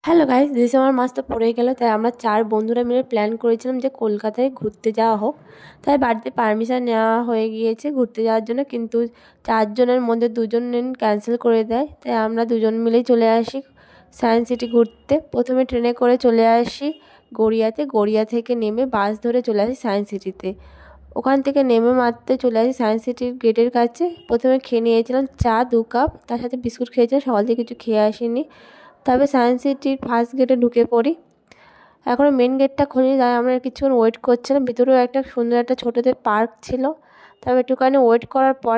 Hello guys, December মাস তো পড়ে গেল, তাই আমরা 4 বন্ধুরা মিলে প্ল্যান করেছিলাম যে কলকাতায় ঘুরতে যাওয়া হোক। তাই বাড়িতে পারমিশন নেওয়া হয়ে গিয়েছে ঘুরতে যাওয়ার জন্য, কিন্তু 4 জনের মধ্যে 2 জন ক্যান্সেল করে দেয়। তাই আমরা 2 জন মিলেই চলে আসি সায়েন্স সিটি ঘুরতে। প্রথমে ট্রেনে করে চলে আসি গড়িয়াতে, গড়িয়া থেকে নেমে বাস ধরে চলে আসি সায়েন্স সিটিতে। ওখান থেকে নেমে মাত্র চলে আসি সায়েন্স সিটির গেটের কাছে। প্রথমে খেয়ে নিয়েছিলাম চা 2 কাপ, তার সাথে বিস্কুট খেয়েছিলাম, সকাল থেকে কিছু খেয়ে আসিনি। তারপরে সায়েন্স সিটির ফার্স্ট গেটে ঢুকে পড়ি। এখনও মেন গেটটা খোলেনি, তাই আমরা কিছুক্ষণ ওয়েট করছিলাম। ভিতরেও একটা সুন্দর একটা ছোটোদের পার্ক ছিল। তারপর একটুখানি ওয়েট করার পর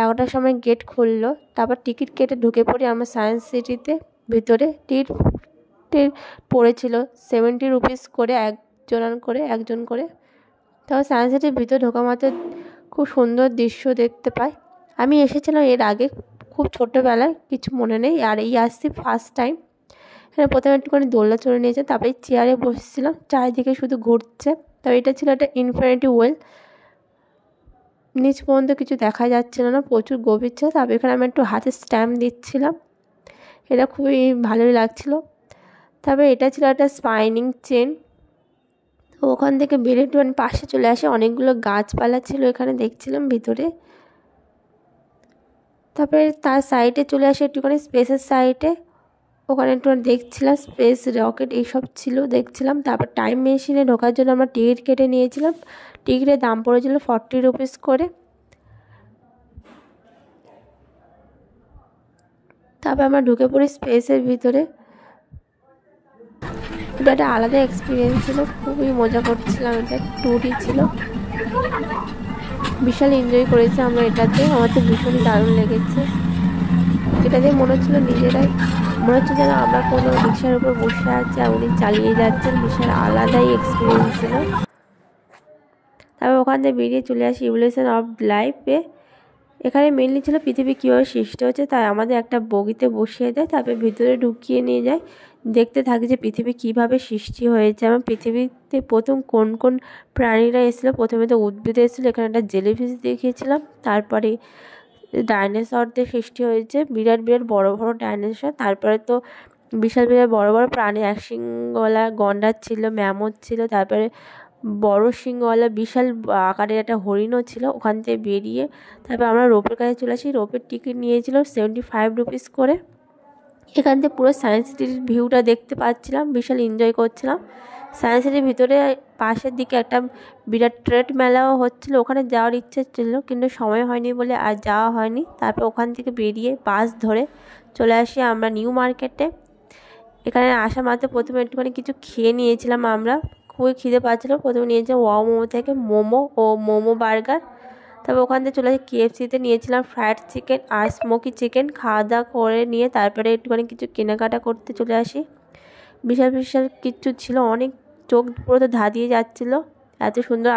11টার সময় গেট খুললো। তারপর টিকিট কেটে ঢুকে পড়ি আমরা সায়েন্স সিটিতে। ভিতরে টিকিট পড়েছিল 70 রুপিস করে, একজন করে। তারপর সায়েন্স সিটির ভিতরে ঢোকা মাত্র খুব সুন্দর দৃশ্য দেখতে পাই। আমি এসেছিলাম এর আগে খুব ছোটোবেলায়, কিছু মনে নেই, আর এই আসছি ফার্স্ট টাইম। এখানে প্রথমে একটুখানি দোলনা চড়ে নিয়েছে, তারপরে চেয়ারে বসেছিলাম, চারিদিকে শুধু ঘুরছে। তবে এটা ছিল একটা ইনফিনিটি ওয়েল, নিচ পর্যন্ত কিছু দেখা যাচ্ছিল না, প্রচুর গভীর ছিল। তারপর এখানে আমি একটু হাতে স্ট্যাম্প দিচ্ছিলাম, এটা খুবই ভালোই লাগছিল। তারপরে এটা ছিল একটা স্পাইনিং চেন। তো ওখান থেকে বেরিয়ে একটুখানি পাশে চলে আসে, অনেকগুলো গাছপালা ছিল এখানে দেখছিলাম ভিতরে। তারপরে তার সাইডে চলে আসে একটুখানি স্পেসের সাইডে, ওখানে একটু দেখছিলাম স্পেস রকেট এইসব ছিল দেখছিলাম। তারপর টাইম মেশিনে ঢোকার জন্য আমরা টিকিট কেটে নিয়েছিলাম। টিকিটের দাম পড়েছিল 40 রুপিস করে। তারপর আমরা ঢুকে পড়ি স্পেসের ভিতরে। এটা একটা আলাদা এক্সপিরিয়েন্স ছিল, খুবই মজা করছিলাম, এটা ট্যুরই ছিল, বিশাল এনজয় করেছি আমরা এটাতে। আমার তো ভীষণই দারুণ লেগেছে। এটাতে মনে হচ্ছিল নিজেরাই, মনে হচ্ছে যেন আমরা কোনো রিক্সার উপর বসে আছি আর উনি চালিয়ে যাচ্ছেন, বিশাল আলাদাই এক্সপিরিয়েন্স ছিল। তারপর ওখান থেকে বেরিয়ে চলে আসি ইভলিউশন অফ লাইফে। এখানে মেনলি ছিল পৃথিবী কীভাবে সৃষ্টি হচ্ছে, তাই আমাদের একটা বগিতে বসিয়ে দেয়, তারপরে ভিতরে ঢুকিয়ে নিয়ে যায়। দেখতে থাকি যে পৃথিবী কীভাবে সৃষ্টি হয়েছে, এবং পৃথিবীতে প্রথম কোন কোন প্রাণীরা এসেছিলো। প্রথমে তো উদ্ভিদ এসেছিলো, এখানে একটা জেলিফিশ দেখিয়েছিলাম। তারপরে ডাইনোসরদের সৃষ্টি হয়েছে, বিরাট বিরাট বড় বড় ডাইনোসর। তারপরে তো বিশাল বিশাল বড় বড় প্রাণী, এক শিংওয়ালা গন্ডার ছিল, ম্যামথ ছিল। তারপরে বড় শিংওয়ালা বিশাল আকারের একটা হরিণও ছিল। ওখান থেকে বেরিয়ে তারপর আমরা রোপের কাছে চলে আসি। রোপের টিকিট নিয়েছিল 75 রুপিস করে। এখান থেকে পুরো সায়েন্স সিটির ভিউটা দেখতে পাচ্ছিলাম, বিশাল এনজয় করছিলাম। সায়েন্স সিটির ভিতরে পাশের দিকে একটা বিরাট ট্রেড মেলাও হচ্ছিলো, ওখানে যাওয়ার ইচ্ছে ছিল, কিন্তু সময় হয়নি বলে আর যাওয়া হয়নি। তারপর ওখান থেকে বেরিয়ে বাস ধরে চলে আসি আমরা নিউ মার্কেটে। এখানে আসা মাত্র প্রথমে একটুখানি কিছু খেয়ে নিয়েছিলাম আমরা, খুবই খিদে পাচ্ছিলো। প্রথমে নিয়েছিলাম ওয়াও মোমো থেকে মোমো ও মোমো বার্গার। তারপর ওখান থেকে চলে আসি KFCতে, নিয়েছিলাম ফ্রায়েড চিকেন আর স্মোকি চিকেন। খাওয়া দাওয়া করে নিয়ে তারপরে একটুখানি কিছু কেনাকাটা করতে চলে আসি। বিশাল বিশাল কিছু ছিল, অনেক চোখ পুরো তো ধাঁধিয়ে যাচ্ছিলো এত সুন্দর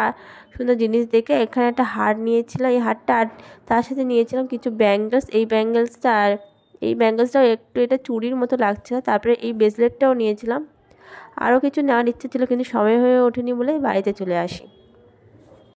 সুন্দর জিনিস দেখে। এখানে একটা হার নিয়েছিলাম, এই হারটা, আর তার সাথে নিয়েছিলাম কিছু ব্যাঙ্গলস। এই ব্যাঙ্গলসটাও একটু এটা চুড়ির মতো লাগছিল। তারপরে এই ব্রেসলেটটাও নিয়েছিলাম। আরও কিছু নেওয়ার ইচ্ছে ছিল, কিন্তু সময় হয়ে ওঠেনি বলে বাড়িতে চলে আসি।